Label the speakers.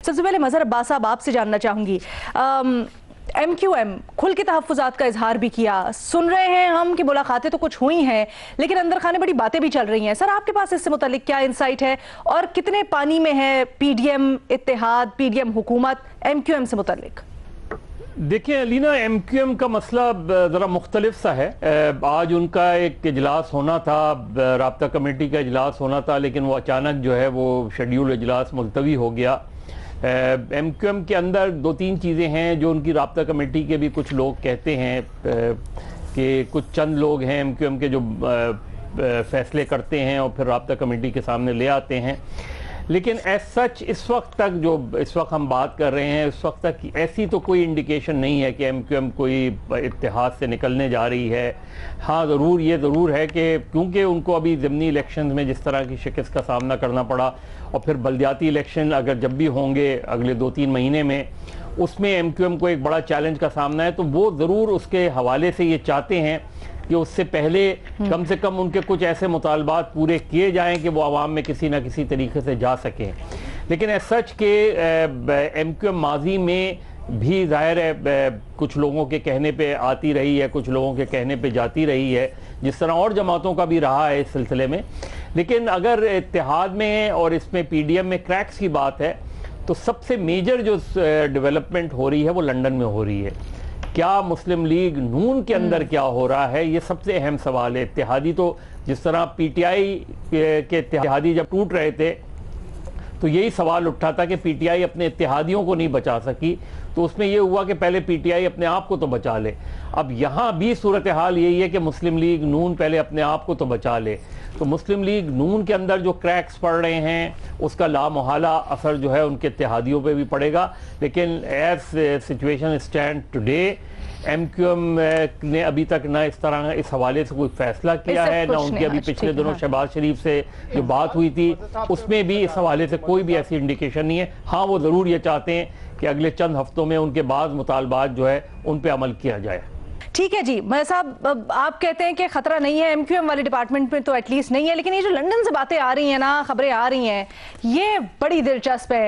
Speaker 1: सबसे पहले मजहर अब्बास साहब आपसे जानना चाहूंगी, MQM खुल के तहफ़्फ़ुज़ात का इजहार भी किया, सुन रहे हैं हम कि मुलाकातें तो कुछ हुई हैं लेकिन अंदर खाने बड़ी बातें भी चल रही हैं। सर, आपके पास इससे मुतालिक क्या इंसाइट है और कितने पानी में है PDM इत्तेहाद, PDM हुकूमत MQM से मुतालिक?
Speaker 2: देखिए अलीना, MQM का मसला ज़रा मुख्तलिफ सा है। आज उनका एक इजलास होना था, राब्ता कमेटी का इजलास होना था, लेकिन वो अचानक जो है वो शेड्यूल इजलास मुलतवी हो गया। MQM के अंदर दो तीन चीज़ें हैं जो उनकी राब्ता कमेटी के भी कुछ लोग कहते हैं कि कुछ चंद लोग हैं MQM के जो फैसले करते हैं और फिर राब्ता कमेटी के सामने ले आते हैं। लेकिन एज सच इस वक्त तक जो इस वक्त हम बात कर रहे हैं, इस वक्त तक ऐसी तो कोई इंडिकेशन नहीं है कि MQM कोई इत्तेहाद से निकलने जा रही है। हाँ, ये ज़रूर है कि क्योंकि उनको अभी ज़िमनी इलेक्शन में जिस तरह की शिकस्त का सामना करना पड़ा और फिर बल्दियाती इलेक्शन अगर जब भी होंगे अगले 2-3 महीने में, उसमें MQM को एक बड़ा चैलेंज का सामना है। तो वो ज़रूर उसके हवाले से ये चाहते हैं कि उससे पहले कम से कम उनके कुछ ऐसे मुतालबात पूरे किए जाएं कि वो आवाम में किसी ना किसी तरीके से जा सकें। लेकिन एज सच के MQM माजी में भी ज़ाहिर है कुछ लोगों के कहने पे आती रही है, कुछ लोगों के कहने पे जाती रही है, जिस तरह और जमातों का भी रहा है इस सिलसिले में। लेकिन अगर इत्तेहाद में और इसमें PDM में क्रैक्स की बात है तो सबसे मेजर जो डेवलपमेंट हो रही है वो लंदन में हो रही है। क्या मुस्लिम लीग नून के अंदर क्या हो रहा है, ये सबसे अहम सवाल है। इत्तेहादी तो जिस तरह PTI के इत्तेहादी जब टूट रहे थे तो यही सवाल उठा था कि PTI अपने इत्तेहादियों को नहीं बचा सकी, तो उसमें यह हुआ कि पहले PTI अपने आप को तो बचा ले। अब यहाँ भी सूरत हाल यही है कि मुस्लिम लीग नून पहले अपने आप को तो बचा ले। तो मुस्लिम लीग नून के अंदर जो क्रैक्स पड़ रहे हैं उसका लामोहाला असर जो है उनके इत्तेहादियों पे भी पड़ेगा। लेकिन as situation stand today MQM ने अभी तक ना इस तरह इस हवाले से कोई फैसला किया है, ना उनकी अभी पिछले दिनों शहबाज शरीफ से जो बात हुई थी उसमें भी इस हवाले से कोई भी ऐसी इंडिकेशन नहीं है। हाँ, वो ज़रूर ये चाहते हैं कि अगले चंद हफ्तों में उनके बाद मुतालबात जो है उन पे अमल किया जाए।
Speaker 1: ठीक है जी मजहर साहब, आप कहते हैं कि खतरा नहीं है MQM वाले डिपार्टमेंट में तो एटलीस्ट नहीं है, लेकिन ये जो लंदन से बातें आ रही हैं ना, खबरें आ रही हैं, ये बड़ी दिलचस्प है।